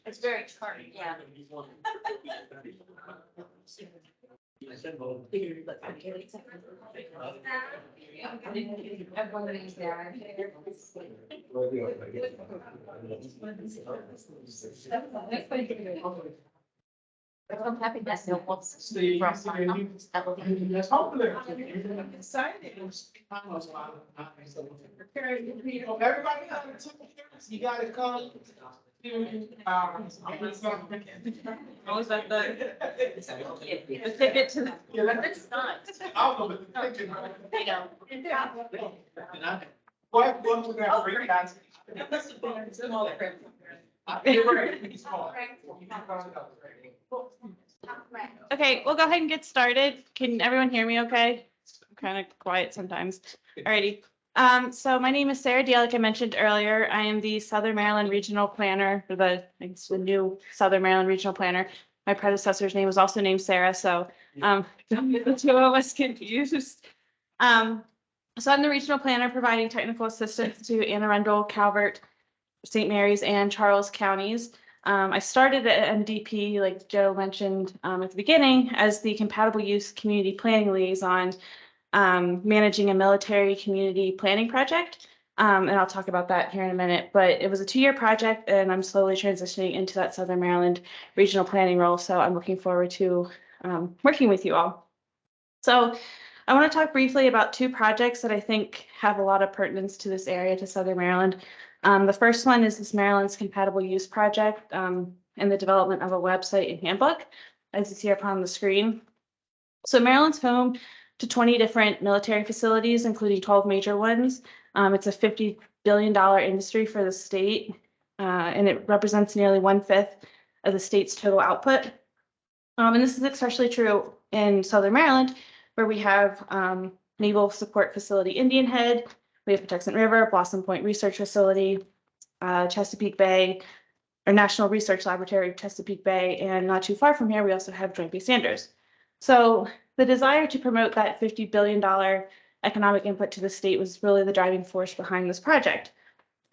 It's very charming, yeah. Everybody's there. I'm happy that no one's from my mom's elevator. Everybody, you gotta come. Always like the ticket to the. It's not. You know. What we got free guys? That must have been small print. Okay, we'll go ahead and get started. Can everyone hear me okay? I'm kind of quiet sometimes. Alrighty. So my name is Sarah Deal, like I mentioned earlier. I am the Southern Maryland Regional Planner, or it's the new Southern Maryland Regional Planner. My predecessor's name was also named Sarah, so don't get the two of us confused. So I'm the Regional Planner providing technical assistance to Anne Arundel, Calvert, St. Mary's, and Charles counties. I started at MDP, like Joe mentioned at the beginning, as the Compatible Use Community Planning Liaison, managing a military community planning project. And I'll talk about that here in a minute, but it was a 2-year project and I'm slowly transitioning into that Southern Maryland regional planning role. So I'm looking forward to working with you all. So I want to talk briefly about 2 projects that I think have a lot of pertinence to this area, to Southern Maryland. The first one is this Maryland's Compatible Use Project and the development of a website and handbook, as you see up on the screen. So Maryland's home to 20 different military facilities, including 12 major ones. It's a $50 billion industry for the state, and it represents nearly 1/5 of the state's total output. And this is especially true in Southern Maryland, where we have Naval Support Facility Indian Head, we have Patuxent River, Blossom Point Research Facility, Chesapeake Bay, or National Research Laboratory, Chesapeake Bay, and not too far from here, we also have Joint Base Sanders. So the desire to promote that $50 billion economic input to the state was really the driving force behind this project.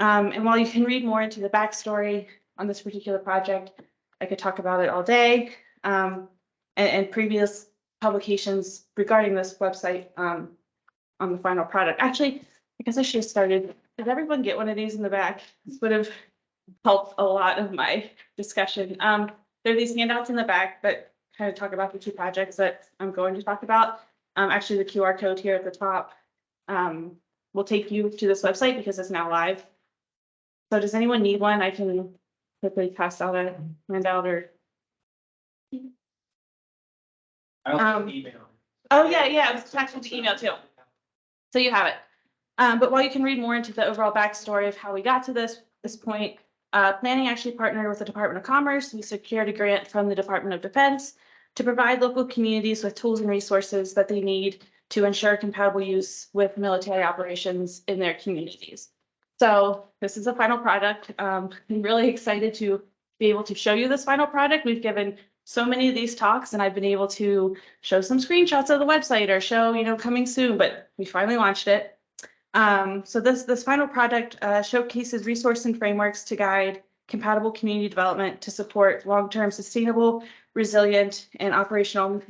And while you can read more into the backstory on this particular project, I could talk about it all day, and previous publications regarding this website on the final product. Actually, I guess I should have started. Did everyone get one of these in the back? This would have helped a lot of my discussion. There are these handouts in the back that kind of talk about the 2 projects that I'm going to talk about. Actually, the QR code here at the top will take you to this website because it's now live. So does anyone need one? I can quickly pass out a handout or. Email. Oh, yeah, it was attached to the email too. So you have it. But while you can read more into the overall backstory of how we got to this point, planning actually partnered with the Department of Commerce. We secured a grant from the Department of Defense to provide local communities with tools and resources that they need to ensure compatible use with military operations in their communities. So this is a final product. I'm really excited to be able to show you this final product. We've given so many of these talks and I've been able to show some screenshots of the website or show, coming soon, but we finally launched it. So this final product showcases resources and frameworks to guide compatible community development to support long-term sustainable, resilient, and operational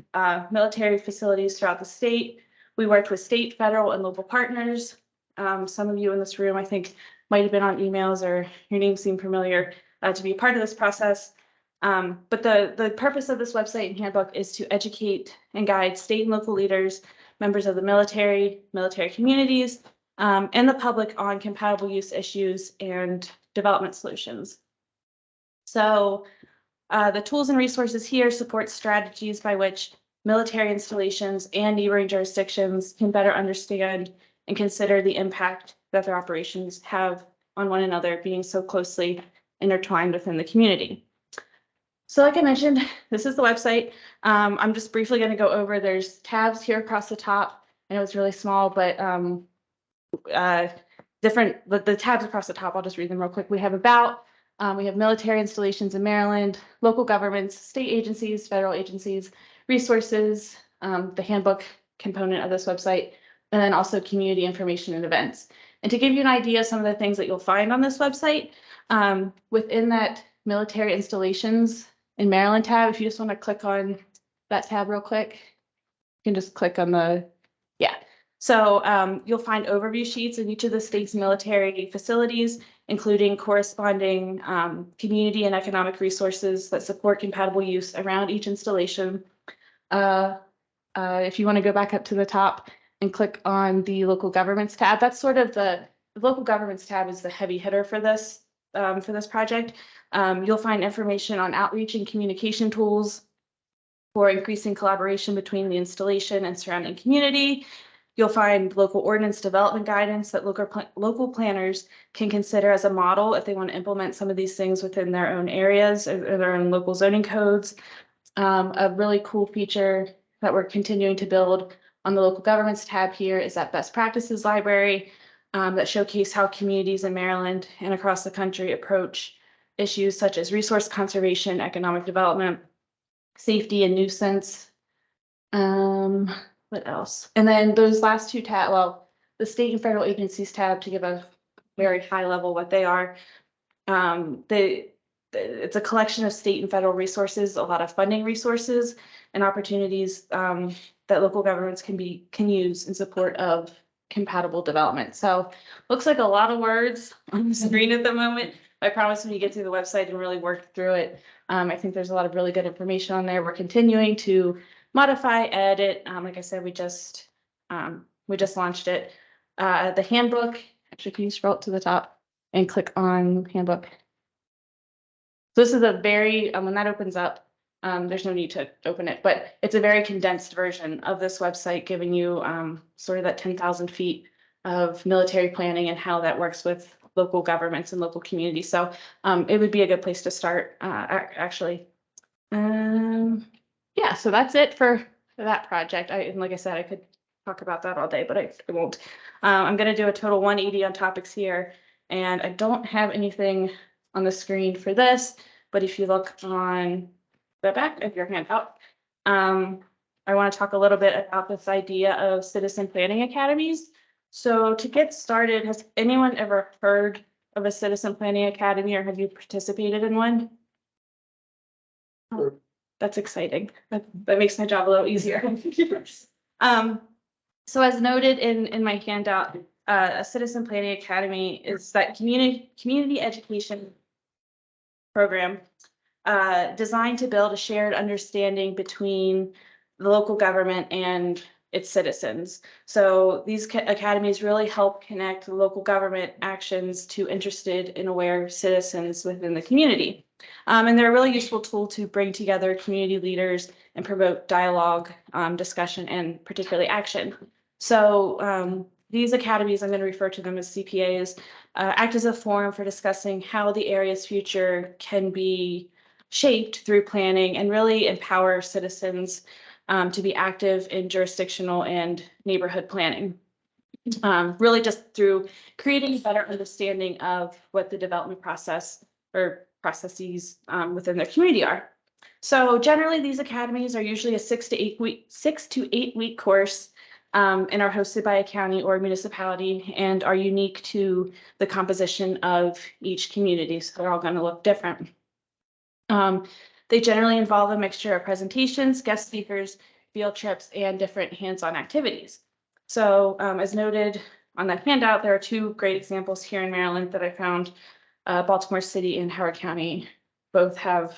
military facilities throughout the state. We worked with state, federal, and local partners. Some of you in this room, I think, might have been on emails or your name seemed familiar to be a part of this process. But the purpose of this website and handbook is to educate and guide state and local leaders, members of the military communities, and the public on compatible use issues and development solutions. So the tools and resources here support strategies by which military installations and neighboring jurisdictions can better understand and consider the impact that their operations have on one another, being so closely intertwined within the community. So like I mentioned, this is the website. I'm just briefly going to go over, there's tabs here across the top. I know it's really small, but the tabs across the top, I'll just read them real quick. We have about, we have military installations in Maryland, local governments, state agencies, federal agencies, resources, the handbook component of this website, and then also community information and events. And to give you an idea of some of the things that you'll find on this website, within that military installations in Maryland tab, if you just want to click on that tab real quick, you can just click on the, yeah. So you'll find overview sheets in each of the state's military facilities, including corresponding community and economic resources that support compatible use around each installation. If you want to go back up to the top and click on the local governments tab, that's sort of the local governments tab is the heavy hitter for this project. You'll find information on outreach and communication tools for increasing collaboration between the installation and surrounding community. You'll find local ordinance development guidance that local planners can consider as a model if they want to implement some of these things within their own areas or their own local zoning codes. A really cool feature that we're continuing to build on the local governments tab here is that best practices library that showcase how communities in Maryland and across the country approach issues such as resource conservation, economic development, safety and nuisance. What else? And then those last two tab, well, the state and federal agencies tab, to give a very high level what they are. It's a collection of state and federal resources, a lot of funding resources and opportunities that local governments can use in support of compatible development. So looks like a lot of words on the screen at the moment. I promise when you get through the website and really work through it, I think there's a lot of really good information on there. We're continuing to modify, edit. Like I said, we just launched it. The handbook, actually, can you scroll up to the top and click on handbook? So this is a very, when that opens up, there's no need to open it, but it's a very condensed version of this website, giving you sort of that 10,000 feet of military planning and how that works with local governments and local communities. So it would be a good place to start, actually. Yeah, so that's it for that project. And like I said, I could talk about that all day, but I won't. I'm going to do a total 180 on topics here, and I don't have anything on the screen for this, but if you look on the back of your handout, I want to talk a little bit about this idea of citizen planning academies. So to get started, has anyone ever heard of a citizen planning academy, or have you participated in one? That's exciting. That makes my job a little easier. So as noted in my handout, a citizen planning academy is that community education program designed to build a shared understanding between the local government and its citizens. So these academies really help connect the local government actions to interested and aware citizens within the community. And they're a really useful tool to bring together community leaders and promote dialogue, discussion, and particularly action. So these academies, I'm going to refer to them as CPAs, act as a forum for discussing how the area's future can be shaped through planning and really empower citizens to be active in jurisdictional and neighborhood planning. Really just through creating a better understanding of what the development process or processes within their community are. So generally, these academies are usually a 6 to 8 week course and are hosted by a county or municipality and are unique to the composition of each community. So they're all going to look different. They generally involve a mixture of presentations, guest speakers, field trips, and different hands-on activities. So as noted on that handout, there are two great examples here in Maryland that I found. Baltimore City and Howard County both have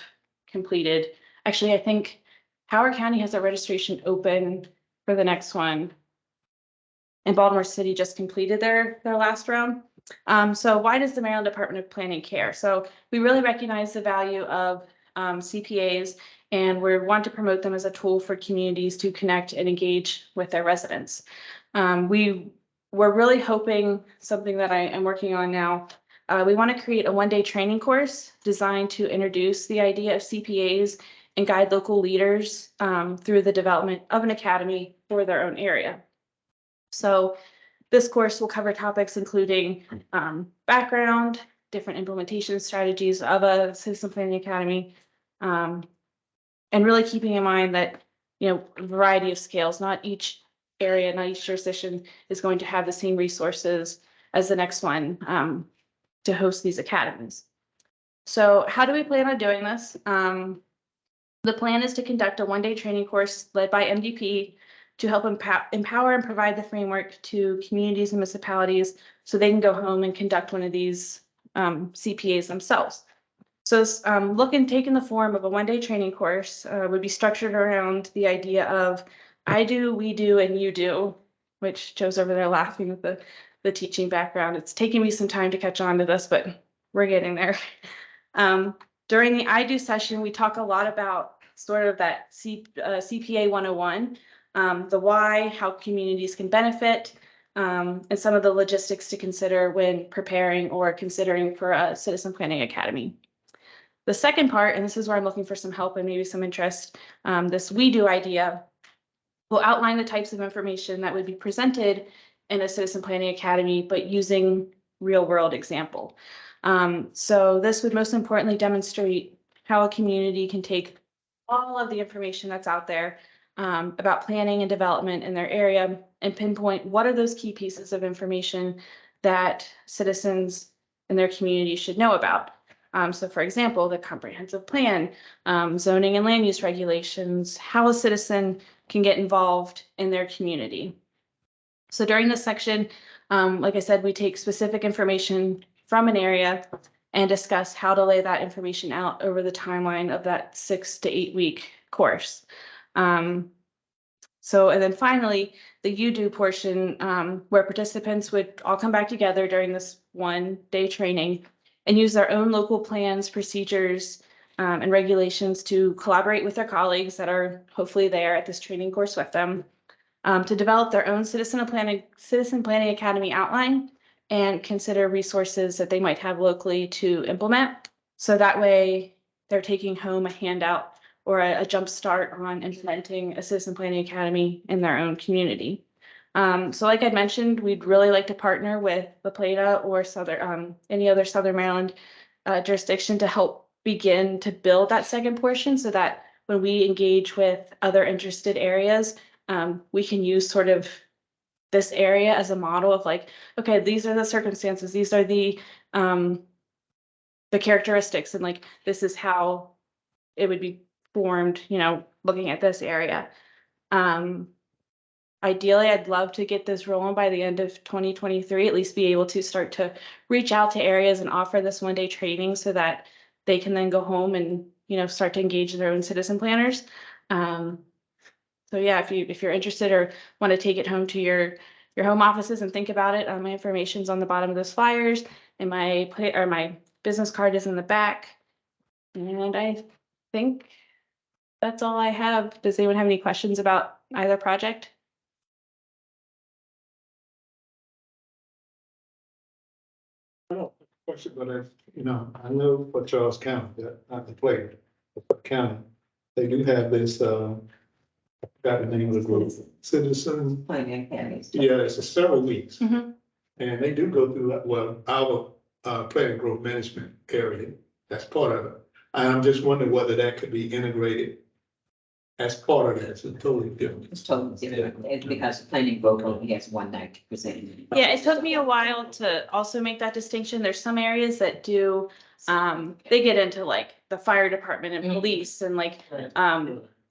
completed. Actually, I think Howard County has a registration open for the next one. And Baltimore City just completed their last round. So why does the Maryland Department of Planning care? So we really recognize the value of CPAs, and we want to promote them as a tool for communities to connect and engage with their residents. We're really hoping, something that I am working on now, we want to create a one-day training course designed to introduce the idea of CPAs and guide local leaders through the development of an academy for their own area. So this course will cover topics including background, different implementation strategies of a citizen planning academy, and really keeping in mind that, a variety of scales, not each area, not each jurisdiction is going to have the same resources as the next one to host these academies. So how do we plan on doing this? The plan is to conduct a one-day training course led by MDP to help empower and provide the framework to communities and municipalities so they can go home and conduct one of these CPAs themselves. So taking the form of a one-day training course would be structured around the idea of I do, we do, and you do, which Joe's over there laughing with the teaching background. It's taking me some time to catch on to this, but we're getting there. During the I do session, we talk a lot about sort of that CPA 101, the why, how communities can benefit, and some of the logistics to consider when preparing or considering for a Citizen Planning Academy. The second part, and this is where I'm looking for some help and maybe some interest, this we do idea will outline the types of information that would be presented in a Citizen Planning Academy, but using real world example. So this would most importantly demonstrate how a community can take all of the information that's out there about planning and development in their area and pinpoint what are those key pieces of information that citizens in their community should know about. So for example, the comprehensive plan, zoning and land use regulations, how a citizen can get involved in their community. So during this section, like I said, we take specific information from an area and discuss how to lay that information out over the timeline of that 6 to 8 week course. And then finally, the you do portion where participants would all come back together during this one-day training and use their own local plans, procedures, and regulations to collaborate with their colleagues that are hopefully there at this training course with them to develop their own Citizen Planning Academy outline and consider resources that they might have locally to implement. So that way they're taking home a handout or a jump start on implementing a Citizen Planning Academy in their own community. So like I mentioned, we'd really like to partner with La Plata or any other Southern Maryland jurisdiction to help begin to build that second portion so that when we engage with other interested areas, we can use sort of this area as a model of like, okay, these are the circumstances, these are the characteristics, and like this is how it would be formed, you know, looking at this area. Ideally, I'd love to get this rolling by the end of 2023, at least be able to start to reach out to areas and offer this one-day training so that they can then go home and, you know, start to engage their own citizen planners. So yeah, if you're interested or want to take it home to your home offices and think about it, my information's on the bottom of those flyers, and my business card is in the back. And I think that's all I have. Does anyone have any questions about either project? Question, but I know for Charles County, not the player, but for the county, they do have this, got the name of the group, Citizen. Planning academies. Yeah, it's several weeks. Mhm. And they do go through, well, our planning growth management area, that's part of it. And I'm just wondering whether that could be integrated as part of that. It's totally different. It's totally different, it's because planning board only has one night to present. Yeah, it took me a while to also make that distinction. There's some areas that do, they get into like the fire department and police and like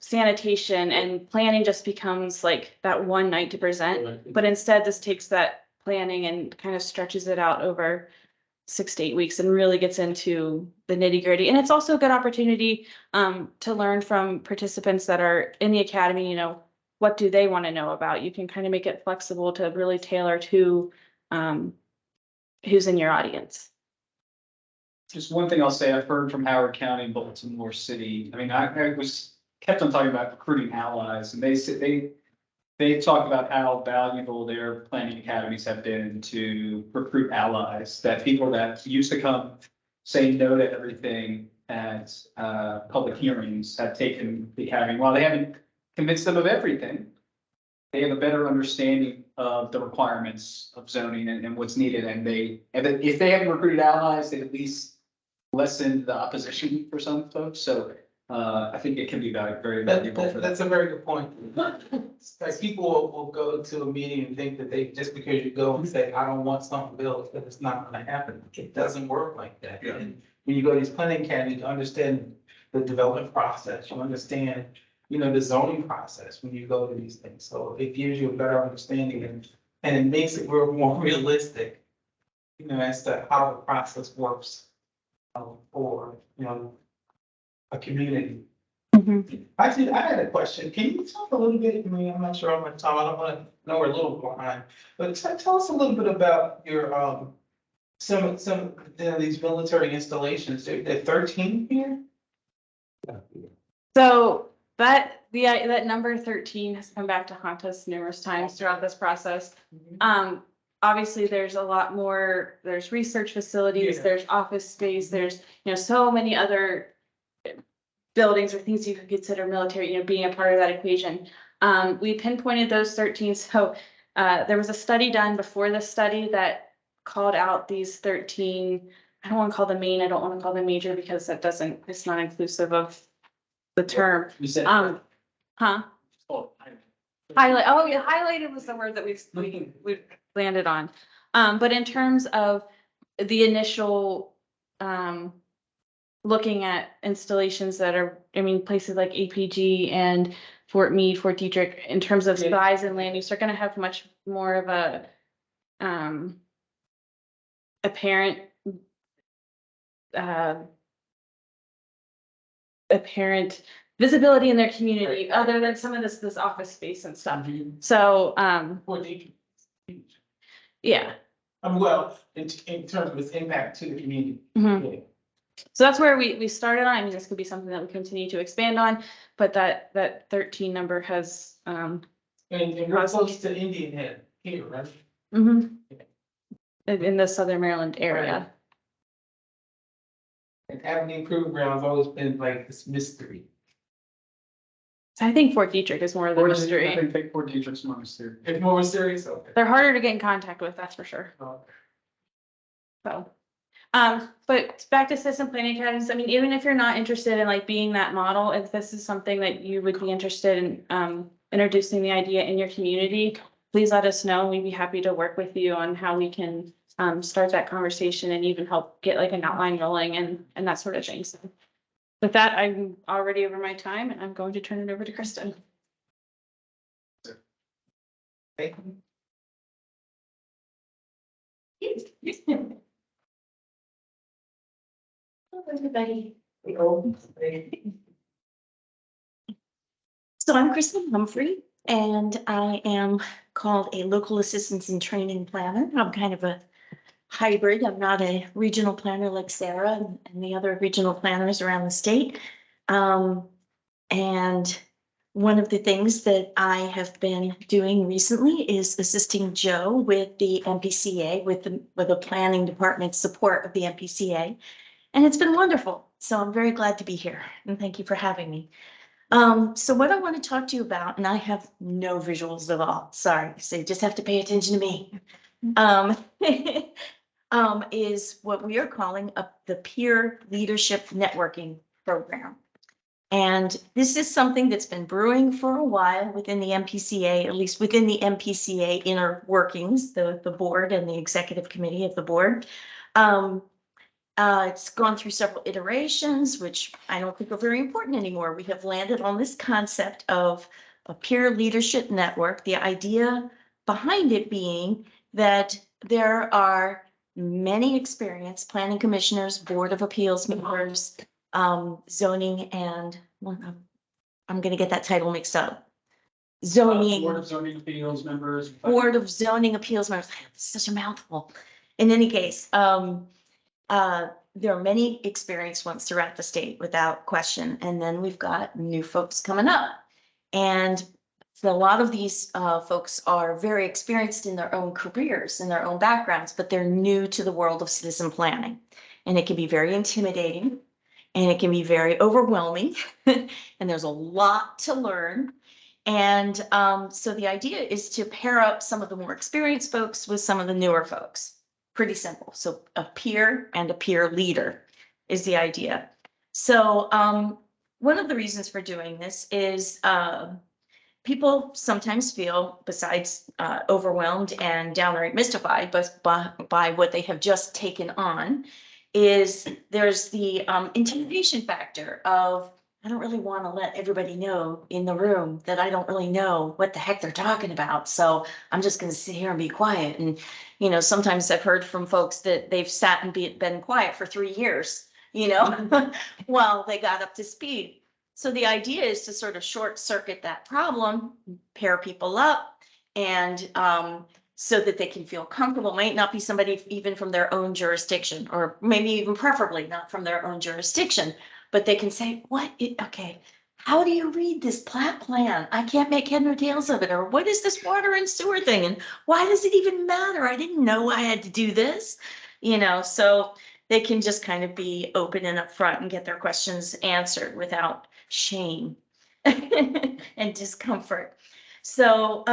sanitation, and planning just becomes like that one night to present. But instead, this takes that planning and kind of stretches it out over 6 to 8 weeks and really gets into the nitty gritty. And it's also a good opportunity to learn from participants that are in the academy, you know, what do they want to know about? You can kind of make it flexible to really tailor to who's in your audience. Just one thing I'll say, I've heard from Howard County and Baltimore City. I mean, I was kept on talking about recruiting allies, and they talk about how valuable their planning academies have been to recruit allies, that people that used to come say no to everything at public hearings have taken the academy. While they haven't convinced them of everything, they have a better understanding of the requirements of zoning and what's needed. And if they haven't recruited allies, they at least lessened the opposition for some folks. So I think it can be very That, valuable for that. that's a very good point. Like people will go to a meeting and think that just because you go and say, I don't want something built, that it's not gonna happen. It doesn't work like that. Yeah. And when you go to these planning academies, you understand the development process, you understand, the zoning process when you go to these things. So it gives you a better understanding and it makes it more realistic, as to how the process works for, a community. Actually, I had a question. Can you talk a little bit, I'm not sure how much time, I don't wanna, know we're a little behind, but tell us a little bit about your, some of these military installations. There are 13 here? So that number 13 has come back to haunt us numerous times throughout this process. Obviously, there's a lot more, there's research facilities, Yeah. there's office space, there's, so many other buildings or things you could consider military, being a part of that equation. We pinpointed those 13. So there was a study done before this study that called out these 13. I don't want to call them main, I don't want to call them major because it's not inclusive of the term. You said. Huh? Oh, Highlight, oh yeah, highlighted was the word that we landed on. But in terms of the initial, looking at installations that are, places like APG and Fort Meade, Fort Detrick, in terms of Yeah. size and land use, are gonna have much more of a, apparent, apparent visibility in their community, other than some of this office space and stuff. So, For the, yeah. well, in terms of its impact to the community. Mhm. Yeah. So that's where we started on. This could be something that we continue to expand on, but that 13 number has, And we're close to Indian Head here, right? in the Southern Maryland area. And Avenue Improvement Ground's always been like this mystery. So I think Fort Detrick is more of the mystery. I think Fort Detrick's monastery. It's more serious, okay. They're harder to get in contact with, that's for sure. So, but back to Citizen Planning Academies, even if you're not interested in like being that model, if this is something that you would be interested in, introducing the idea in your community, please let us know. We'd be happy to work with you on how we can, start that conversation and even help get like an outline rolling and that sort of thing. So with that, I'm already over my time and I'm going to turn it over to Kristen. Thank you. Hello, everybody. So I'm Kristen Humphrey, and I am called a local assistance and training planner. I'm kind of a hybrid. I'm not a regional planner like Sarah and the other regional planners around the state. And one of the things that I have been doing recently is assisting Joe with the MPCA, with the planning department support of the MPCA. And it's been wonderful. So I'm very glad to be here, and thank you for having me. So what I want to talk to you about, and I have no visuals at all, sorry, so you just have to pay attention to me. Is what we are calling the Peer Leadership Networking Program. And this is something that's been brewing for a while within the MPCA, at least within the MPCA inner workings, the board and the executive committee of the board. It's gone through several iterations, which I don't think are very important anymore. We have landed on this concept of a peer leadership network, the idea behind it being that there are many experienced planning commissioners, board of appeals members, zoning and, I'm gonna get that title mixed up. Zoning. Board of Zoning Appeals members. Board of Zoning Appeals members, it's such a mouthful. In any case, there are many experienced ones throughout the state without question. And then we've got new folks coming up. And so a lot of these folks are very experienced in their own careers and their own backgrounds, but they're new to the world of citizen planning. And it can be very intimidating and it can be very overwhelming. And there's a lot to learn. And so the idea is to pair up some of the more experienced folks with some of the newer folks. Pretty simple. So a peer and a peer leader is the idea. So one of the reasons for doing this is, people sometimes feel, besides overwhelmed and downright mystified, but by what they have just taken on, is there's the intimidation factor of, I don't really want to let everybody know in the room that I don't really know what the heck they're talking about. So I'm just going to sit here and be quiet. And, you know, sometimes I've heard from folks that they've sat and been quiet for 3 years, you know, while they got up to speed. So the idea is to sort of short circuit that problem, pair people up, and so that they can feel comfortable. Might not be somebody even from their own jurisdiction, or maybe even preferably not from their own jurisdiction, but they can say, okay, how do you read this plat plan? I can't make head nor tails of it. Or what is this water and sewer thing? And why does it even matter? I didn't know I had to do this, you know, so they can just kind of be open and upfront and get their questions answered without shame and discomfort. So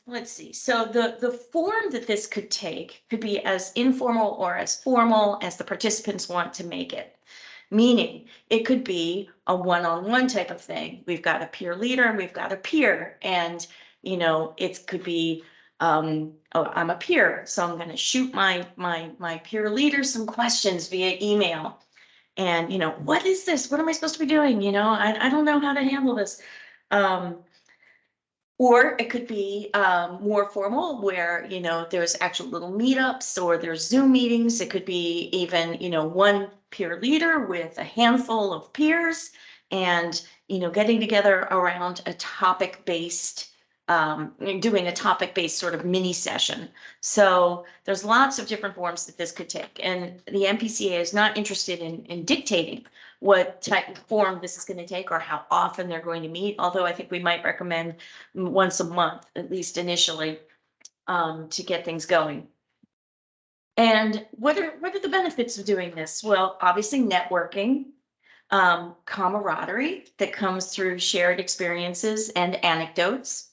let's see. So the form that this could take could be as informal or as formal as the participants want to make it. Meaning it could be a one-on-one type of thing. We've got a peer leader and we've got a peer, and you know, it could be oh, I'm a peer, so I'm going to shoot my peer leader some questions via email. And, you know, what is this? What am I supposed to be doing? You know, I don't know how to handle this. Or it could be more formal where, you know, there's actual little meetups or there's Zoom meetings. It could be even, you know, one peer leader with a handful of peers and, you know, getting together around a topic-based doing a topic-based sort of mini session. So there's lots of different forms that this could take. And the MPCA is not interested in dictating what type of form this is going to take or how often they're going to meet. Although I think we might recommend once a month, at least initially, to get things going. And what are the benefits of doing this? Well, obviously networking, camaraderie that comes through shared experiences and anecdotes.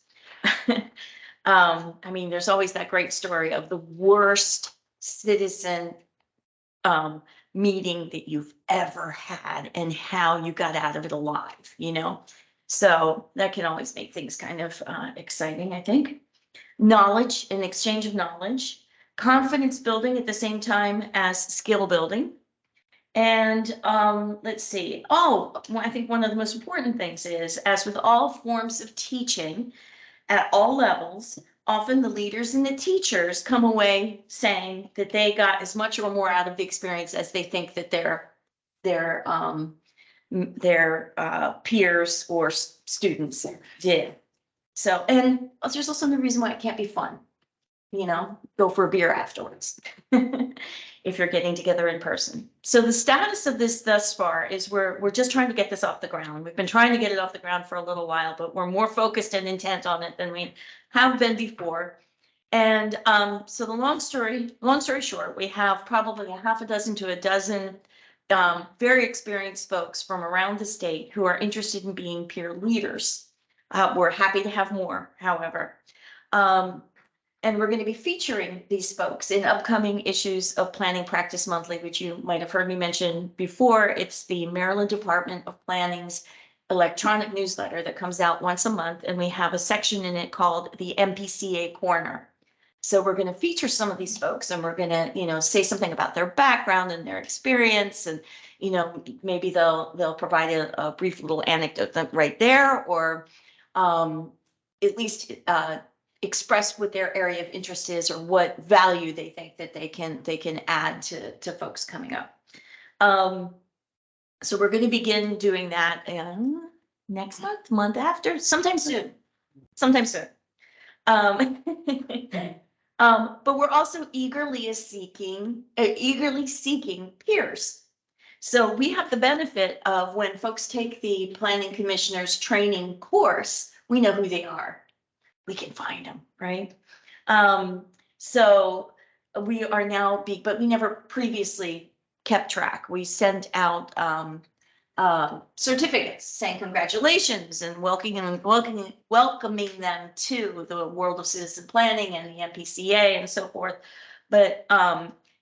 I mean, there's always that great story of the worst citizen meeting that you've ever had and how you got out of it alive, you know? So that can always make things kind of exciting, I think. Knowledge, an exchange of knowledge, confidence building at the same time as skill building. And let's see. Oh, I think one of the most important things is, as with all forms of teaching, at all levels, often the leaders and the teachers come away saying that they got as much or more out of the experience as they think that their peers or students did. So, and there's also the reason why it can't be fun. You know, go for a beer afterwards if you're getting together in person. So the status of this thus far is we're just trying to get this off the ground. We've been trying to get it off the ground for a little while, but we're more focused and intent on it than we have been before. And so the long story short, we have probably a half a dozen to a dozen very experienced folks from around the state who are interested in being peer leaders. We're happy to have more, however. And we're going to be featuring these folks in upcoming issues of Planning Practice Monthly, which you might have heard me mention before. It's the Maryland Department of Planning's electronic newsletter that comes out once a month, and we have a section in it called the MPCA Corner. So we're going to feature some of these folks, and we're going to, you know, say something about their background and their experience, and, you know, maybe they'll provide a brief little anecdote right there, or at least express what their area of interest is or what value they think that they can add to folks coming up. So we're going to begin doing that next month after, sometime soon. But we're also eagerly seeking peers. So we have the benefit of, when folks take the planning commissioners training course, we know who they are. We can find them, right? So we are now but we never previously kept track. We sent out certificates saying congratulations and welcoming them to the world of citizen planning and the MPCA and so forth. But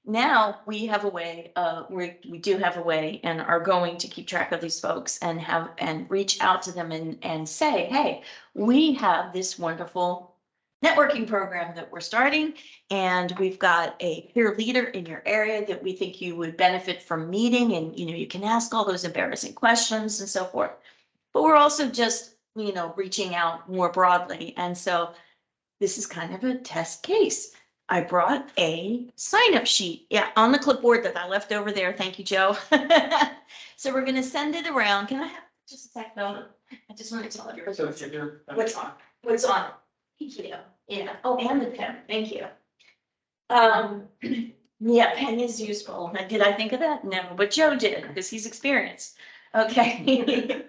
now we have a way, we do have a way and are going to keep track of these folks and reach out to them and say, hey, we have this wonderful networking program that we're starting, and we've got a peer leader in your area that we think you would benefit from meeting, and, you can ask all those embarrassing questions and so forth. But we're also just, reaching out more broadly. And so this is kind of a test case. I brought a sign-up sheet, on the clipboard that I left over there. Thank you, Joe. So we're gonna send it around. Can I have just a sec, though? I just want to tell everybody So if you're- what's on it. Thank you. Yeah. Oh, and the pen. Thank you. Yeah, pen is useful. Did I think of that? No, but Joe did because he's experienced. Okay.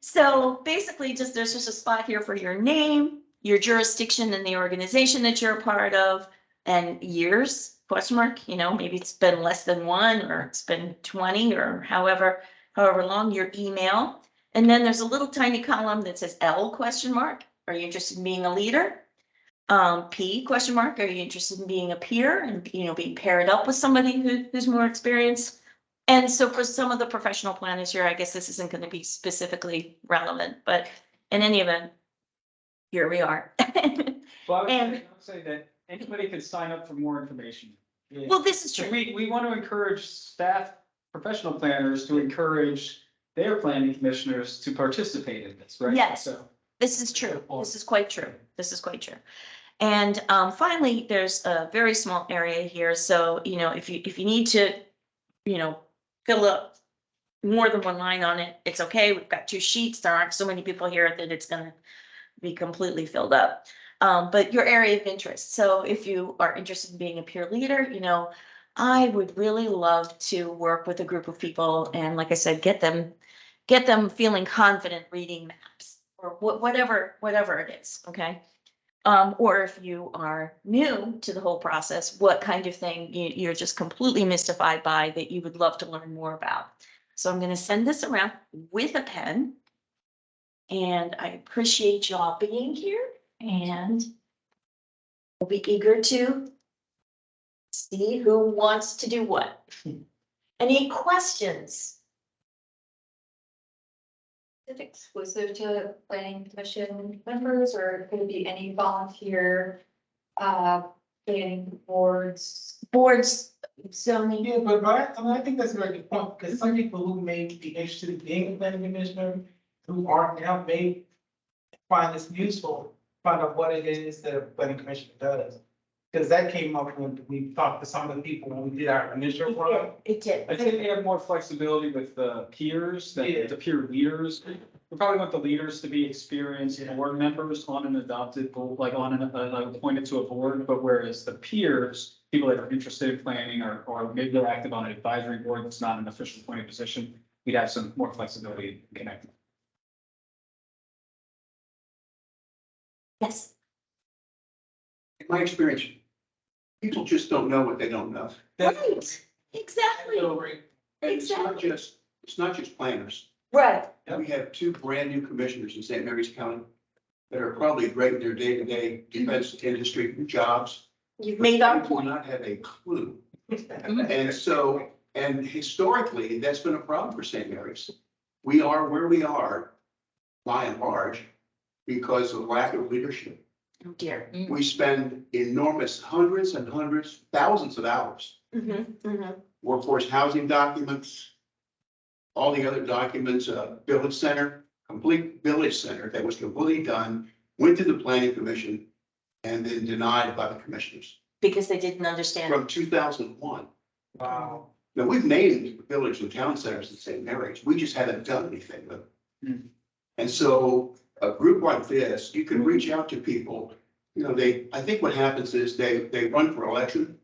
So basically, there's just a spot here for your name, your jurisdiction and the organization that you're a part of, and years, question mark, maybe it's been less than 1 or it's been 20 or however long, your email. And then there's a little tiny column that says L question mark. Are you interested in being a leader? P question mark. Are you interested in being a peer and, being paired up with somebody who's more experienced? And so for some of the professional planners here, I guess this isn't going to be specifically relevant, but in any event, here we are. Well, I And- would say that anybody can sign up for more information. Well, this is So true. we want to encourage staff, professional planners to encourage their planning commissioners to participate in this, right? Yes. So, This is true. This is quite true. This is quite true. And finally, there's a very small area here. So, if you need to, fill up more than 1 line on it, it's okay. We've got 2 sheets. There aren't so many people here that it's gonna be completely filled up. But your area of interest. So if you are interested in being a peer leader, I would really love to work with a group of people and, like I said, get them feeling confident reading maps or whatever it is, okay? Or if you are new to the whole process, what kind of thing you're just completely mystified by that you would love to learn more about. So I'm going to send this around with a pen. And I appreciate y'all being here, and we'll be eager to see who wants to do what. Any questions? Is it exclusive to planning commission members, or could it be any volunteer, planning boards? Boards, zoning, Yeah, but I think that's a very good point, because some people who may be interested in being a planning commissioner, who aren't now, may find this useful, find out what it is that a planning commissioner does. Because that came up when we talked to some of the people when we did our initial run. it did. I think they have more flexibility with the peers than Yeah. the peer leaders. We probably want the leaders to be experienced board members on an adopted, like on an appointed to a board, but whereas the peers, people that are interested in planning or maybe they're active on an advisory board that's not an official appointed position, we'd have some more flexibility in connecting. Yes. In my experience, people just don't know what they don't know. Right, exactly, And it's not just planners. right. We have 2 brand new commissioners in St. Mary's County that are probably great in their day-to-day defense industry jobs. You've made our They do point. not have a clue. And so, and historically, that's been a problem for St. Mary's. We are where we are, by and large, because of lack of leadership. Oh, dear. We spend enormous hundreds and hundreds, thousands of hours, workforce housing documents, all the other documents, village center, complete village center that was completely done, went to the planning commission and then denied by the commissioners Because they didn't understand. from 2001. Wow. Now, we've named village and town centers in St. Mary's. We just haven't done anything with them. And so a group like this, you can reach out to people. I think what happens is they run for election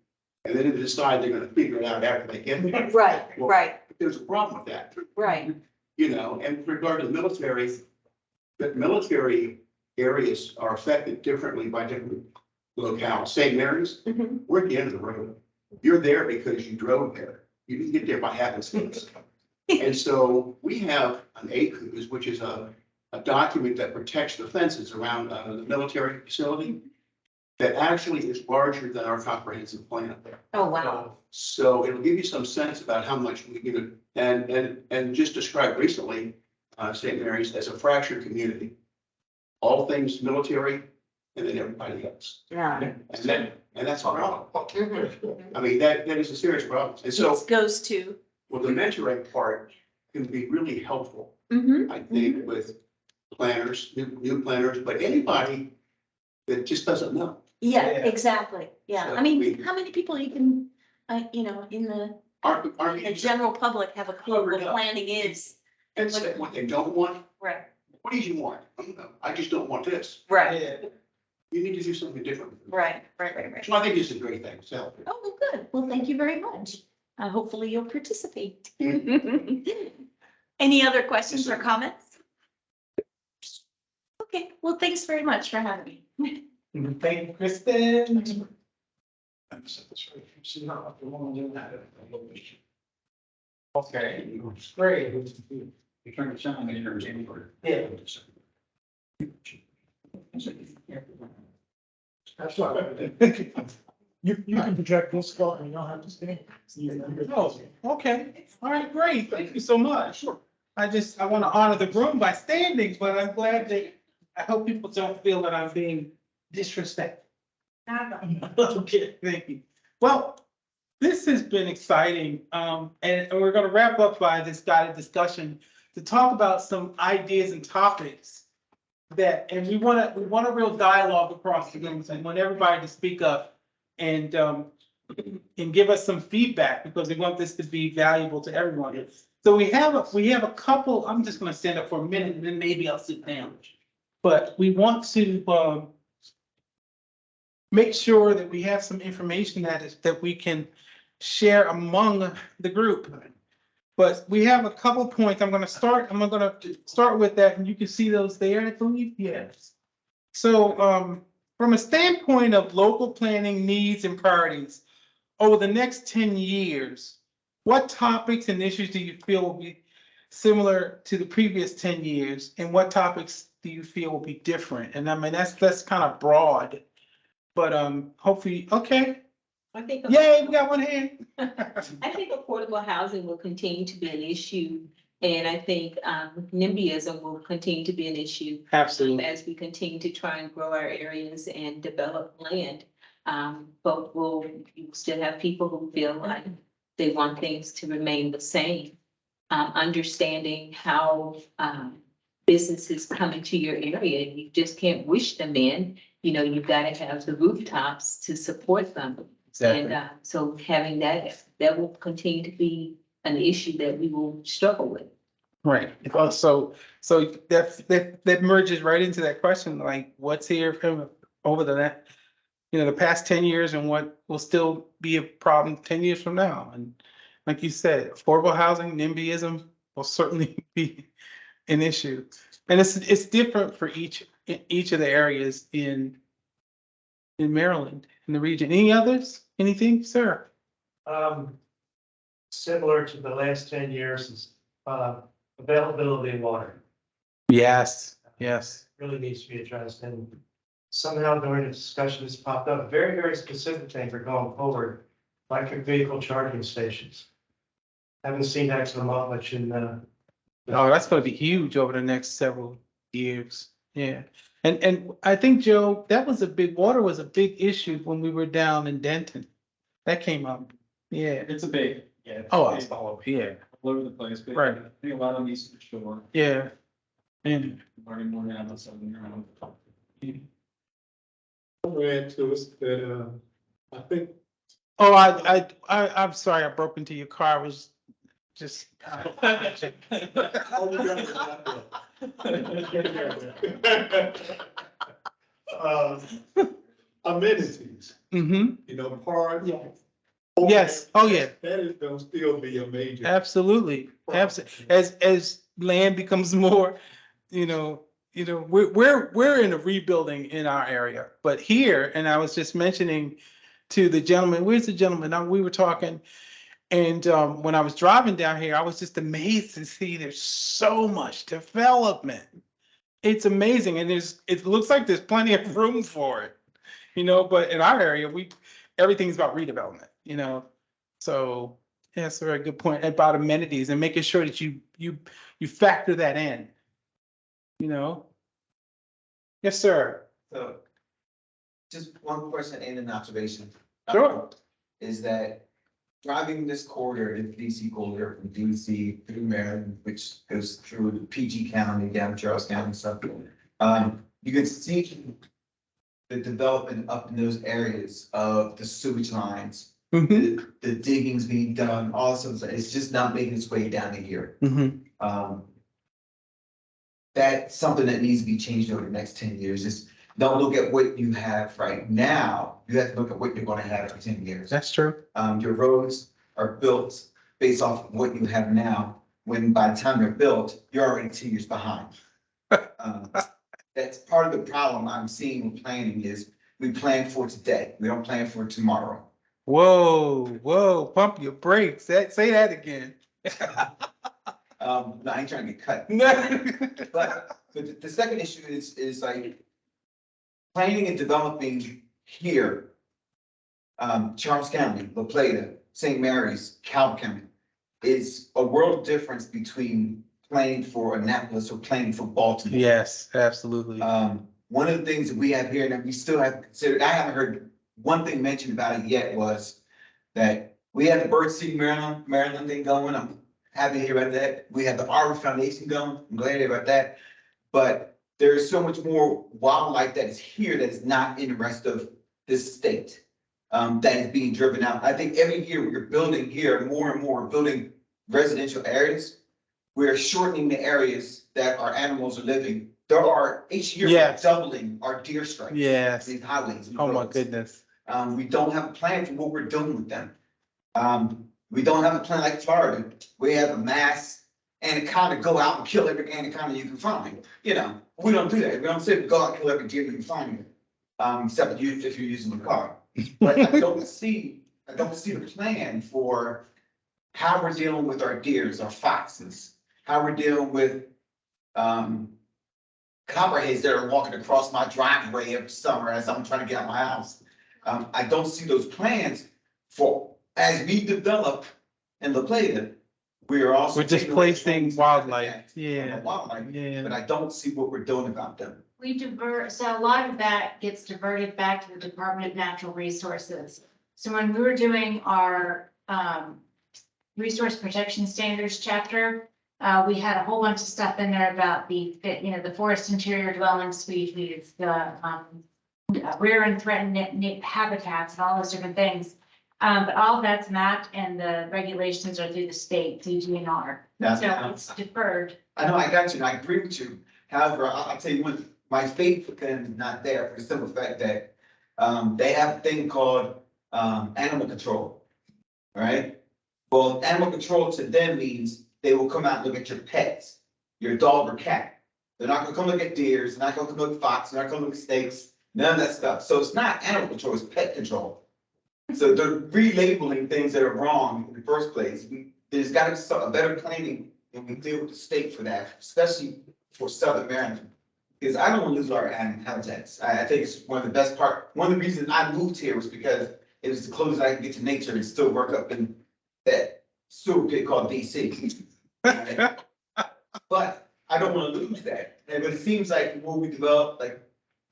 and then they decide they're gonna figure it out after they get there. Right, right, There's a problem with that, right. and with regard to the military areas are affected differently by different locales. St. Mary's, Mhm. we're at the end of the road. You're there because you drove there. You didn't get there by happenstance. And so we have an ACUS, which is a document that protects the fences around the military facility. that actually is larger than our comprehensive plan. Oh, wow. So it'll give you some sense about how much we, and just described recently, St. Mary's as a fractured community. All things military and then everybody else. Yeah. And that's a problem. Mhm. I mean, that is a serious problem. And so, This goes to. well, the mentoring part can be really helpful, Mhm. I think, with planners, new planners, but anybody that just doesn't know. Yeah, Yeah. exactly. Yeah. I mean, how many people you can, you know, in the general public have a clue what planning is? And say what they don't want. Right. What do you want? I don't know. I just don't want this. Right, Yeah. You need to do something different. right. So I think it's a great thing, so. Oh, well, good. Well, thank you very much. Hopefully you'll participate. Any other questions or comments? Okay, well, thanks very much for having me. Thank you, Kristen. Okay, great. You're trying to shine in your January. Yeah. That's right. You can project this far and you don't have to stand. Oh, okay. All right, great. Thank you so much. Sure. I want to honor the room by standing, but I'm glad that, I hope people don't feel that I'm being disrespectful. Okay, thank you. Well, this has been exciting, and we're gonna wrap up by this guided discussion to talk about some ideas and topics that, and we want a real dialogue across the room, and want everybody to speak up and give us some feedback, because we want this to be valuable to everyone. So we have a couple, I'm just gonna stand up for a minute and then maybe I'll sit down. But we want to make sure that we have some information that we can share among the group. But we have a couple points. I'm gonna start with that, and you can see those there, I believe, yes. So from a standpoint of local planning needs and priorities, over the next 10 years, what topics and issues do you feel will be similar to the previous 10 years? And what topics do you feel will be different? And I mean, that's kind of broad, but hopefully, okay. I think, Yay, we got one hand. I think affordable housing will continue to be an issue. And I think NIMBYism will continue to be an issue. Absolutely. As we continue to try and grow our areas and develop land. But we'll still have people who feel like they want things to remain the same. Understanding how businesses come into your area, you just can't wish them in. You know, you've got to have the rooftops to support them. Exactly. And so having that will continue to be an issue that we will struggle with. Right. So that merges right into that question, like what's here from over the past 10 years and what will still be a problem 10 years from now. And like you said, affordable housing, NIMBYism will certainly be an issue. And it's different for each of the areas in Maryland, in the region. Any others? Anything, sir? Similar to the last 10 years is availability of water. Yes. Really needs to be addressed, and somehow during the discussion it's popped up, very, very specific thing for going forward, electric vehicle charging stations. Haven't seen that come up much in Oh, that's gonna be huge over the next several years. Yeah. And I think, Joe, water was a big issue when we were down in Denton. That came up. Yeah. It's a big, yeah. Oh, it's all over, yeah. All over the place, but Right. I think a lot on the eastern shore, Yeah. And learning more now than southern Maryland. Add to us that, I think, oh, I'm sorry, I broke into your car. I was just. amenities, Mm-hmm. parks. Yes. Oh, yeah. That is gonna still be a major. Absolutely. As land becomes more, we're in a rebuilding in our area, but here, and I was just mentioning to the gentleman, where's the gentleman? We were talking, and when I was driving down here, I was just amazed to see there's so much development. It's amazing, and it looks like there's plenty of room for it. you know, but in our area, everything's about redevelopment, you know? So, yeah, that's a very good point about amenities and making sure that you factor that in, you know? Yes, sir. So, just one question and an observation. Sure. Is that driving this corridor, the DC corridor from DC through Maryland, which goes through PG County, down Charles County, and stuff. You can see the development up in those areas of the sewage lines, Mhm. the diggings being done, all this stuff. It's just not making its way down to here. Mhm. That's something that needs to be changed over the next 10 years. Just don't look at what you have right now. You have to look at what you're gonna have for 10 years. That's true. Your roads are built based off of what you have now, when by the time they're built, you're already 2 years behind. That's part of the problem I'm seeing with planning is we plan for today. We don't plan for tomorrow. Whoa, pump your brakes. Say that again. No, I ain't trying to get cut. But the second issue is like planning and developing here. Charles County, La Plata, St. Mary's, Cal County is a world difference between planning for Annapolis or planning for Baltimore. Yes, absolutely. One of the things that we have here that we still have to consider, I haven't heard one thing mentioned about it yet, was that we have the Bird City, Maryland thing going. I'm happy to hear about that. We have the Arbor Foundation going. I'm glad to hear about that. But there's so much more wildlife that is here that is not in the rest of this state. That is being driven out. I think every year we're building here more and more, building residential areas. We're shortening the areas that our animals are living. There are each year Yes. we're doubling our deer strikes. Yes. These highways. and Oh my roads. goodness. We don't have a plan for what we're doing with them. We don't have a plan like Florida. We have a mass anaconda, go out and kill every anaconda you can find. You know, we don't do that. We don't say go out and kill every deer you can find. Except if you're using the car. But I don't see the plan for how we're dealing with our deers, our foxes, how we're dealing with copperheads that are walking across my driveway every summer as I'm trying to get out of my house. I don't see those plans for, as we develop in La Plata, we are also. We're taking away displacing from wildlife. habitat from Yeah. the Wildlife, but Yeah. I don't see what we're doing about them. So a lot of that gets diverted back to the Department of Natural Resources. So when we were doing our resource protection standards chapter, we had a whole bunch of stuff in there about the forest interior dwelling species, the rare and threatened habitats and all those different things. But all of that's mapped and the regulations are through the state, through DNR. So it's deferred. I know, I got you, and I agree with you. However, I'll tell you what, my faith with them is not there for the simple fact that they have a thing called animal control, right? Well, animal control to them means they will come out and look at your pets, your dog or cat. They're not gonna come look at deers, they're not gonna come look at fox, they're not gonna look at snakes, none of that stuff. So it's not animal control, it's pet control. So they're relabeling things that are wrong in the first place. There's gotta be a better planning and we deal with the state for that, especially for Southern Maryland. Because I don't want to lose our animal habitats. I think it's one of the best part. One of the reasons I moved here was because it was the closest I could get to nature and still work up in that sewer pit called DC. But I don't want to lose that. But it seems like the more we develop, like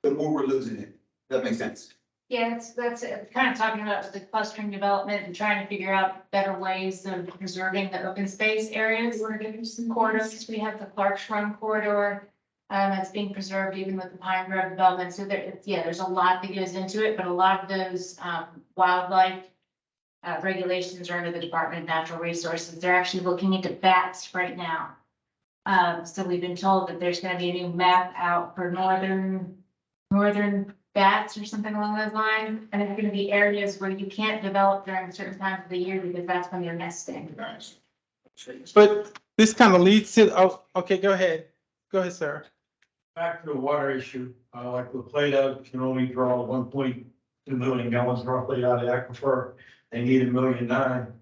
the more we're losing it. Does that make sense? Yeah, that's kind of talking about the clustering development and trying to figure out better ways of preserving the open space areas. Corridors, we have the Clark's Run corridor. That's being preserved even with the Pine Grove development. So there's a lot that goes into it, but a lot of those wildlife regulations are under the Department of Natural Resources. They're actually looking into bats right now. So we've been told that there's going to be a new map out for northern bats or something along those lines. And it's going to be areas where you can't develop during certain times of the year because that's when they're nesting. But this kind of leads to, oh, okay, go ahead. Go ahead, sir. Back to the water issue, like La Plata can only draw 1.2 million gallons roughly out of the aquifer. They need 1.9 million.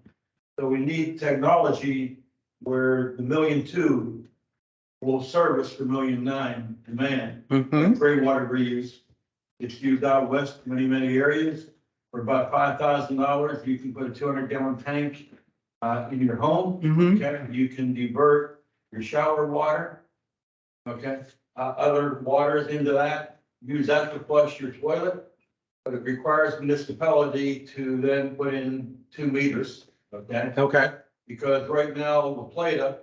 So we need technology where the 1.2 million will service the 1.9 million demand. Mm-hmm. Gray water reuse, It's used out west in many, many areas. For about $5,000, you can put a 200-gallon tank in your home. Mm-hmm. Okay, you can divert your shower water. Okay, other waters into that, use that to flush your toilet. But it requires municipality to then put in 2 meters, okay? Okay. Because right now, La Plata,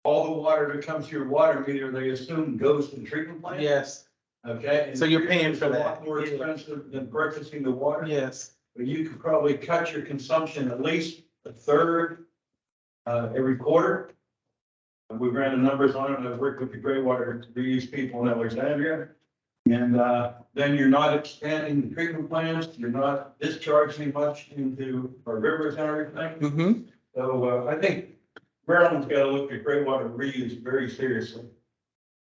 all the water that comes to your water meter, they assume goes to the treatment plant. Yes. Okay? And So you're paying it's for a that. lot more expensive than purchasing the water. Yes. But you could probably cut your consumption at least a third every quarter. And we ran the numbers on it, and I worked with the Greywater reuse people in Alexandria. And then you're not expanding the treatment plants, you're not discharging much into our rivers and everything. Mm-hmm. So I think Maryland's got to look at Greywater reuse very seriously.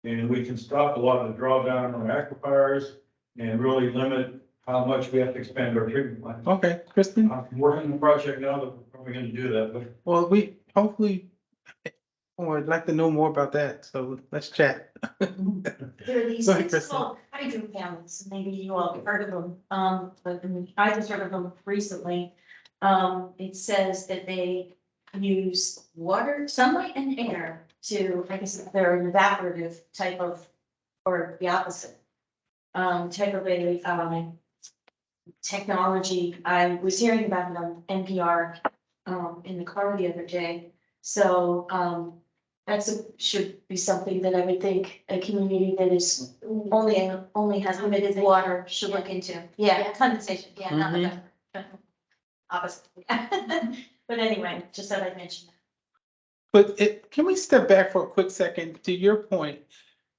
And we can stop a lot of the drawdown on aquifers and really limit how much we have to expand our treatment plants. Okay, Kristen? I'm working on a project now that we're probably going to do that, but Well, we hopefully, oh, I'd like to know more about that, so let's chat. There are these Go ahead, things Kristen. called hydropounds, maybe you all have heard of them, but I just heard of them recently. It says that they use water, sunlight and air to, I guess they're an evaporative type of, or the opposite. Type of a, technology. I was hearing about it on NPR, in the car the other day. So, should be something that I would think a community that is only has limited water should look into. Yeah, condensation, yeah, not the opposite. But anyway, just thought I'd mention that. But can we step back for a quick second to your point?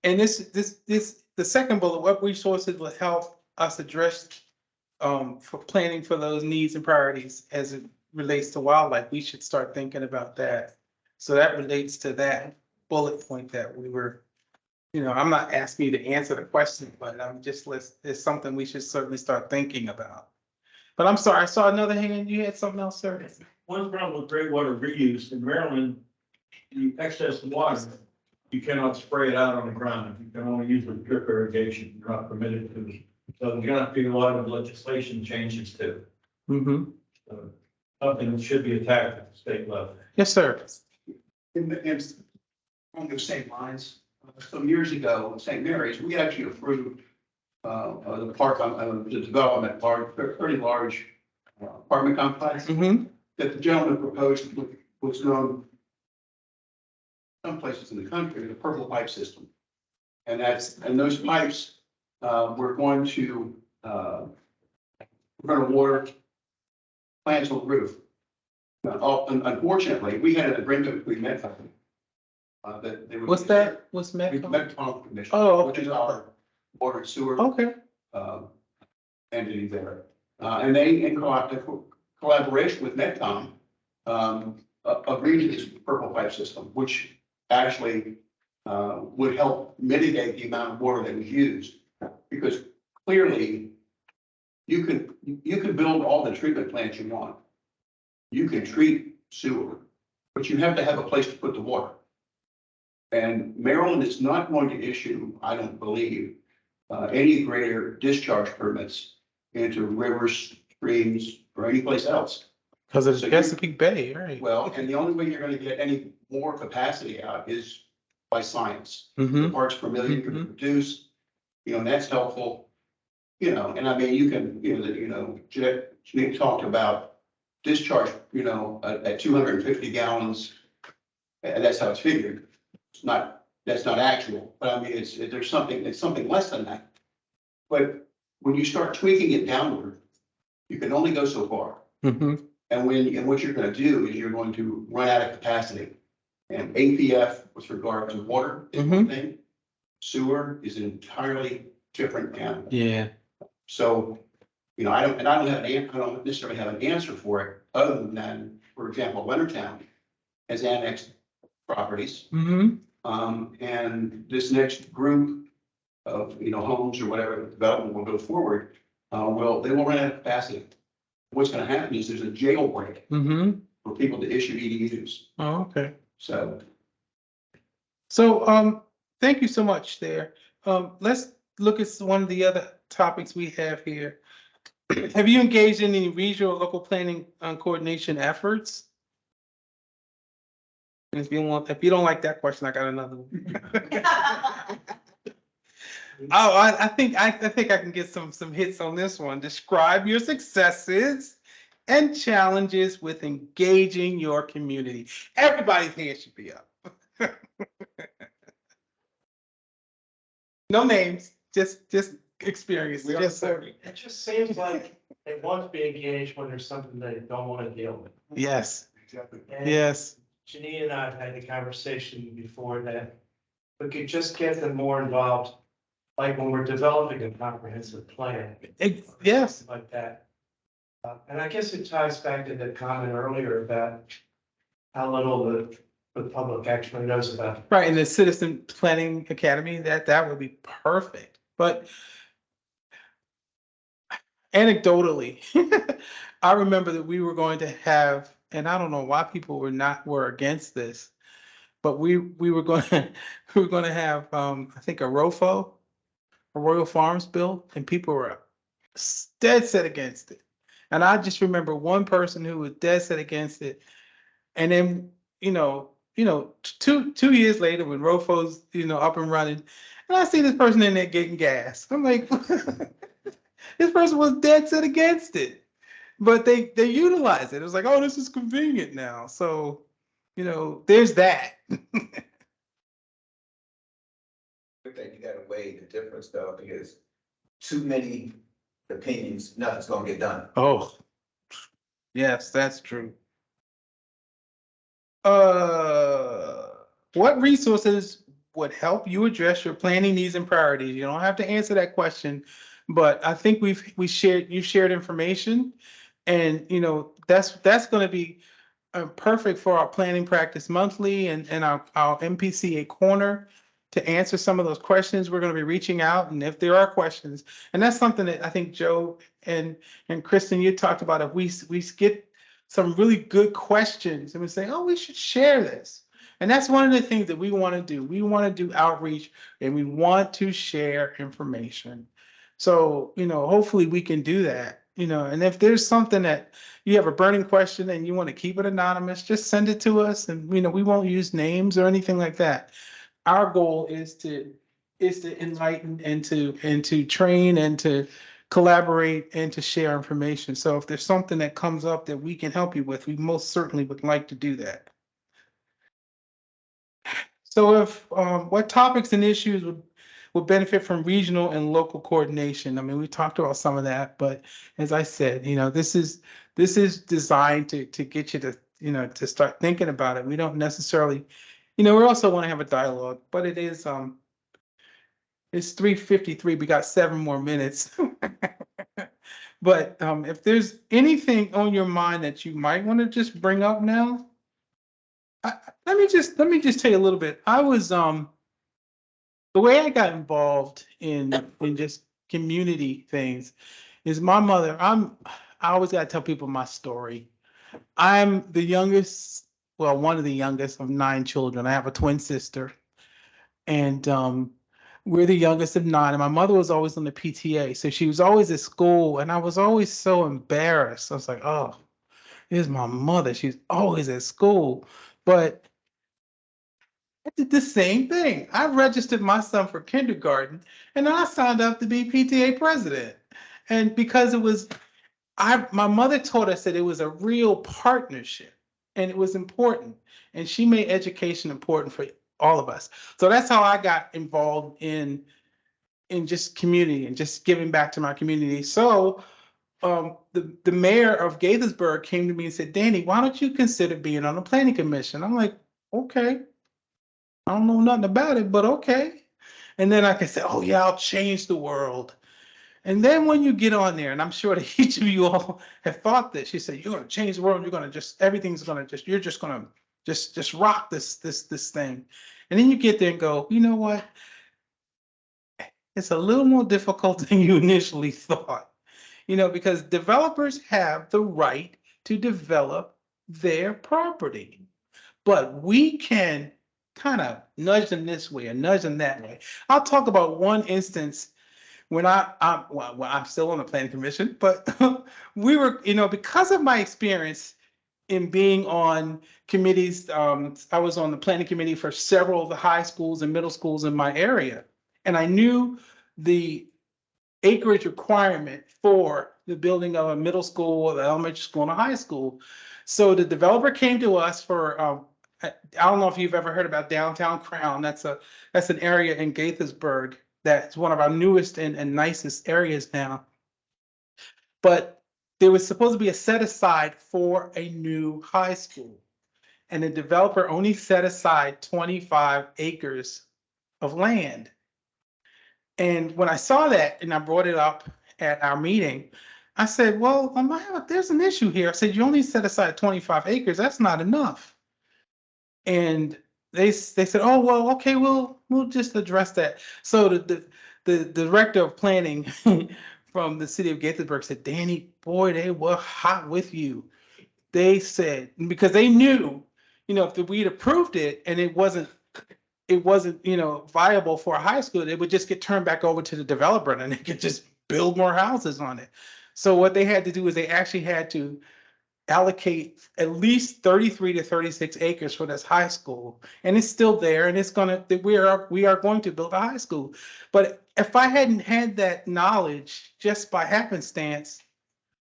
And the second bullet, what resources will help us address for planning for those needs and priorities as it relates to wildlife? We should start thinking about that. So that relates to that bullet point that we were, I'm not asking you to answer the question, but I'm just, it's something we should certainly start thinking about. But I'm sorry, I saw another hand. You had something else, sir? one problem with Greywater reuse in Maryland, the excess water, you cannot spray it out on the ground. You can only use it with drip irrigation. You're not permitted to. So there's gonna be a lot of legislation changes too. Mm-hmm. So something that should be attacked at the state level. Yes, sir. On the same lines, some years ago, in St. Mary's, we actually approved the park, the development, pretty large apartment complex Mm-hmm. that the gentleman proposed, was known some places in the country, the purple pipe system. And those pipes, we're going to water plants on the roof. Unfortunately, we had an agreement between Metcalf. That they would. What's that? What's Metropolitan Metcalf? Commission. Oh, Which is our water and sewer. Okay. Entity there. And they, in collaboration with Metcom, agreed to this purple pipe system, which actually would help mitigate the amount of water that was used. Because clearly, you can build all the treatment plants you want. You can treat sewer, but you have to have a place to put the water. And Maryland is not going to issue, I don't believe, any greater discharge permits into rivers, streams, or any place else. Because it's So you- Chesapeake Bay, right? Well, and the only way you're going to get any more capacity out is by science. Mm-hmm. Parts per million can be produced, and that's helpful. And I mean, you can, Nick talked about discharge, at 250 gallons. And that's how it's figured. That's not actual, but I mean, it's something less than that. But when you start tweaking it downward, you can only go so far. Mm-hmm. And what you're going to do is you're going to run out of capacity. And APF with regard to water is one thing. Sewer is an entirely different animal. Yeah. So, I don't necessarily have an answer for it, other than, for example, Leonardtown has annexed properties. Mm-hmm. And this next group of, homes or whatever development will go forward, they will run out of capacity. What's gonna happen is there's a jailbreak Mm-hmm. for people to issue EDUs. Oh, okay. So, So, thank you so much there. Let's look at one of the other topics we have here. Have you engaged in any regional or local planning coordination efforts? And if you don't like that question, I got another one. Oh, I think I can get some hits on this one. Describe your successes and challenges with engaging your community. Everybody's hand should be up. No names, just experience. Just It just seems like they want to be engaged when there's something they don't want to deal with. yes, And yes. Janine and I have had a conversation before that we could just get them more involved, like when we're developing a comprehensive plan. Yes. Like that. And I guess it ties back to the comment earlier about how little the public actually knows about it. Right, and the Citizen Planning Academy, that would be perfect. But anecdotally, I remember that we were going to have, and I don't know why people were against this, but we were going to have I think a ROFO, a Royal Farms bill, and people were dead set against it. And I just remember one person who was dead set against it, and then two years later when ROFO's up and running, and I see this person in there getting gas. I'm like, this person was dead set against it, but they utilize it. It was like, oh, this is convenient now. So, there's that. I think you gotta weigh the difference though, because too many opinions, nothing's gonna get done. Oh, yes, that's true. What resources would help you address your planning needs and priorities? You don't have to answer that question, but I think you shared information, and that's going to be perfect for our planning practice monthly and our MPCA corner to answer some of those questions. We're going to be reaching out, and if there are questions, and that's something that I think Joe and Kristen, you talked about, if we get some really good questions and we say, oh, we should share this. And that's one of the things that we want to do. We want to do outreach and we want to share information. So, hopefully we can do that, and if there's something that you have a burning question and you want to keep it anonymous, just send it to us, and, we won't use names or anything like that. Our goal is to enlighten and to train and to collaborate and to share information. So if there's something that comes up that we can help you with, we most certainly would like to do that. So what topics and issues would benefit from regional and local coordination? I mean, we talked about some of that, but as I said, this is designed to get you to, to start thinking about it. We don't necessarily, we also want to have a dialogue, but it is, it's 3:53. We got 7 more minutes. But if there's anything on your mind that you might want to just bring up now, let me just tell you a little bit. I was the way I got involved in just community things is my mother. I always got to tell people my story. I'm the youngest, well, one of the youngest of 9 children. I have a twin sister, and we're the youngest of 9. And my mother was always on the PTA, so she was always at school, and I was always so embarrassed. I was like, oh, here's my mother. She's always at school. But I did the same thing. I registered my son for kindergarten, and I signed up to be PTA president. And because it was, my mother taught us that it was a real partnership, and it was important. And she made education important for all of us. So that's how I got involved in just community and just giving back to my community. So the mayor of Gaithersburg came to me and said, Danny, why don't you consider being on the planning commission? I'm like, okay. I don't know nothing about it, but okay. And then I can say, oh yeah, I'll change the world. And then when you get on there, and I'm sure that each of you all have thought this, she said, you're going to change the world. You're going to just, everything's going to you're just going to just rock this thing. And then you get there and go, you know what? It's a little more difficult than you initially thought, because developers have the right to develop their property, but we can kind of nudge them this way and nudge them that way. I'll talk about one instance when I'm still on the planning commission, but we were, because of my experience in being on committees, I was on the planning committee for several of the high schools and middle schools in my area. And I knew the acreage requirement for the building of a middle school, an elementary school, and a high school. So the developer came to us for, I don't know if you've ever heard about Downtown Crown. That's an area in Gaithersburg. That's one of our newest and nicest areas now. But there was supposed to be a set aside for a new high school. And the developer only set aside 25 acres of land. And when I saw that and I brought it up at our meeting, I said, well, there's an issue here. I said, you only set aside 25 acres. That's not enough. And they said, oh, well, okay, we'll just address that. So the director of planning from the city of Gaithersburg said, Danny, boy, they were hot with you. They said, because they knew, if we'd approved it and it wasn't, viable for a high school, it would just get turned back over to the developer and they could just build more houses on it. So what they had to do is they actually had to allocate at least 33 to 36 acres for this high school. And it's still there and we are going to build a high school. But if I hadn't had that knowledge just by happenstance,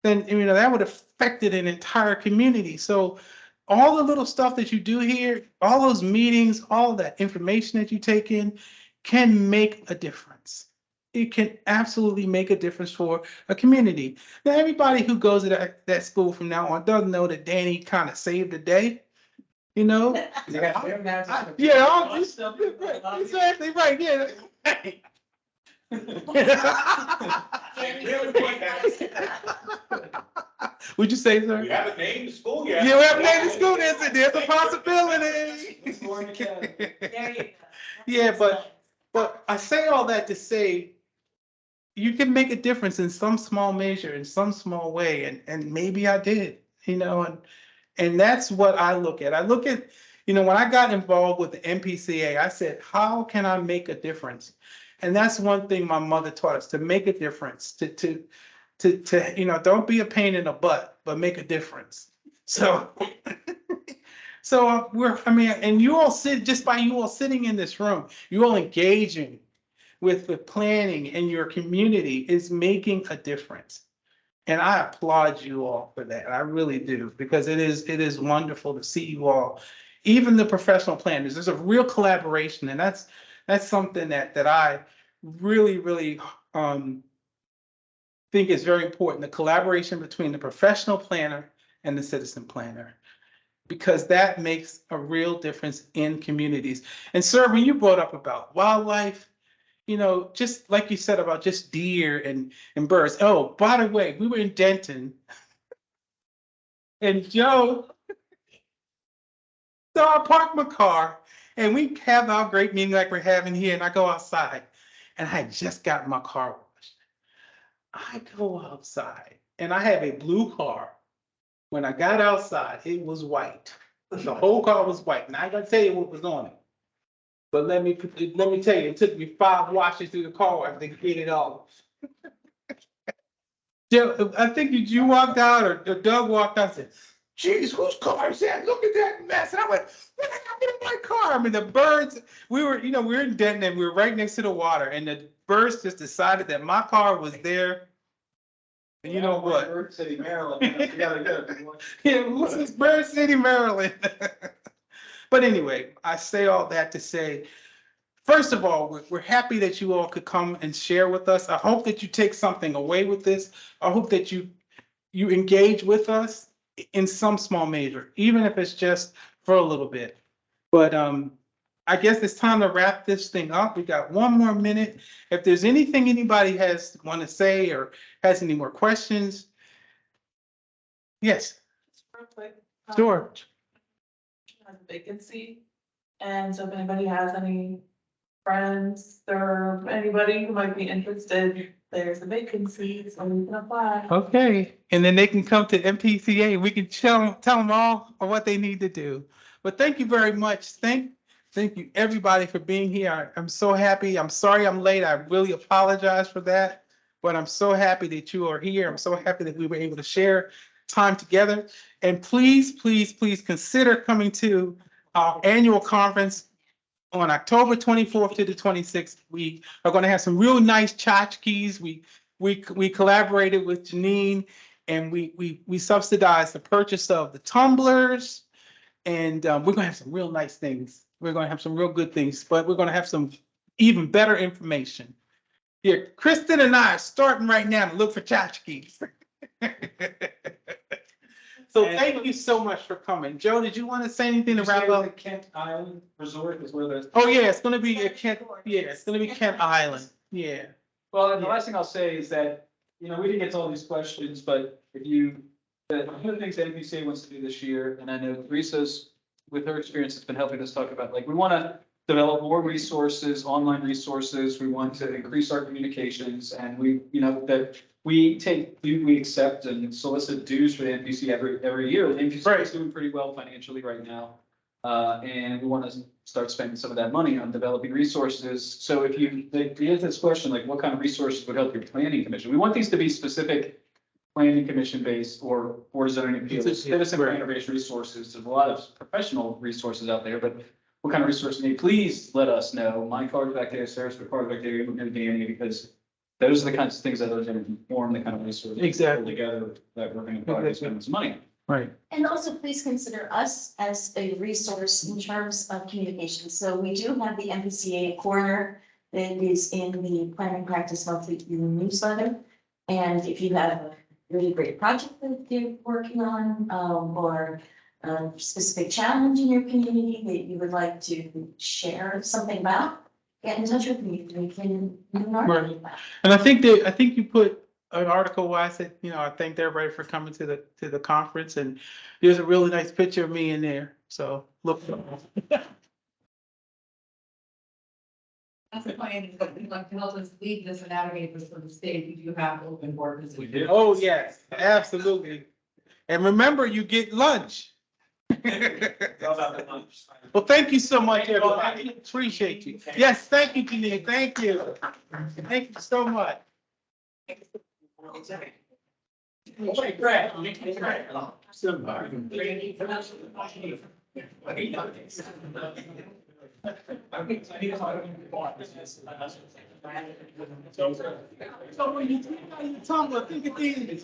then, that would have affected an entire community. So all the little stuff that you do here, all those meetings, all that information that you take in can make a difference. It can absolutely make a difference for a community. Now, everybody who goes to that school from now on doesn't know that Danny kind of saved the day, Yeah, exactly right. Yeah. Would you say, sir? We haven't named the school yet. You haven't named the school. There's a possibility. There you go. Yeah, but I say all that to say you can make a difference in some small measure, in some small way, and maybe I did, and that's what I look at. I look at, when I got involved with the MPCA, I said, how can I make a difference? And that's one thing my mother taught us, to make a difference, to don't be a pain in the butt, but make a difference. So, and you all just by you all sitting in this room, you all engaging with the planning in your community is making a difference. And I applaud you all for that. I really do, because it is wonderful to see you all, even the professional planners. There's a real collaboration, and that's something that I really, really think is very important, the collaboration between the professional planner and the citizen planner, because that makes a real difference in communities. And sir, when you brought up about wildlife, just like you said about just deer and birds. Oh, by the way, we were in Denton and Joe, so I parked my car and we have our great meeting like we're having here, and I go outside and I had just gotten my car washed. I go outside and I have a blue car. When I got outside, it was white. The whole car was white. And I ain't gonna tell you what was on it. But let me tell you, it took me 5 washes through the car after they get it off. Joe, I think you walked out or Doug walked out and said, geez, whose car is that? Look at that mess. And I went, what happened to my car? I mean, the birds, we were in Denton and we were right next to the water, and the birds just decided that my car was there. And you know what? Bird City, Maryland. You gotta go. Yeah, this is Bird City, Maryland. But anyway, I say all that to say, first of all, we're happy that you all could come and share with us. I hope that you take something away with this. I hope that you engage with us in some small measure, even if it's just for a little bit. But I guess it's time to wrap this thing up. We got 1 more minute. If there's anything anybody want to say or has any more questions. Yes. Real quick. Sure. Has a vacancy, and so if anybody has any friends or anybody who might be interested, there's a vacancy, so you can apply. Okay, and then they can come to MPCA. We can tell them all what they need to do. But thank you very much. Thank Thank you, everybody, for being here. I'm so happy. I'm sorry I'm late. I really apologize for that. But I'm so happy that you are here. I'm so happy that we were able to share time together. And please, please, please consider coming to our annual conference on October 24th to the 26th. We are going to have some real nice tchotchkes. We collaborated with Janine, and we subsidized the purchase of the tumblers. And we're gonna have some real nice things. We're gonna have some real good things, but we're gonna have some even better information. Here, Kristen and I are starting right now to look for tchotchkes. So thank you so much for coming. Joe, did you want to say anything to wrap up? Kent Island Resort is where the. Oh, yeah, it's gonna be at Kent, yeah, it's gonna be Kent Island, yeah. Well, and the last thing I'll say is that, we didn't get to all these questions, but one of the things that NBCA wants to do this year, and I know Teresa's, with her experience, has been helping us talk about, like, we want to develop more resources, online resources. We want to increase our communications, and that we accept and solicit dues for the NBC every year. The NBC is doing pretty well financially right now. And we want to start spending some of that money on developing resources. So if you answer this question, like, what kind of resources would help your planning commission? We want these to be specific planning commission based or board of zoning appeals, citizen planner based resources. There's a lot of professional resources out there, but what kind of resources you need, please let us know. My card's back there, Sarah's card back there, we're going to Danny, because those are the kinds of things that are going to inform the kind of resources Exactly. together that we're going to probably spend some money on. Right. And also please consider us as a resource in terms of communication. So we do have the MPCA corner that is in the planning practice monthly newsletter. And if you have a really great project that you're working on, or a specific challenge in your community that you would like to share something about, get in touch with me. We can do an article about it. And I think you put an article where I said, I thanked everybody for coming to the conference, and there's a really nice picture of me in there. So look. That's the plan, but we'd like to help us lead this and navigate this for the state. We do have open board positions. We do. Oh, yes, absolutely. And remember, you get lunch. Well, thank you so much, everybody. Appreciate you. Yes, thank you, Janine. Thank you. Thank you so much. So when you take out your tongue, I think it's easy.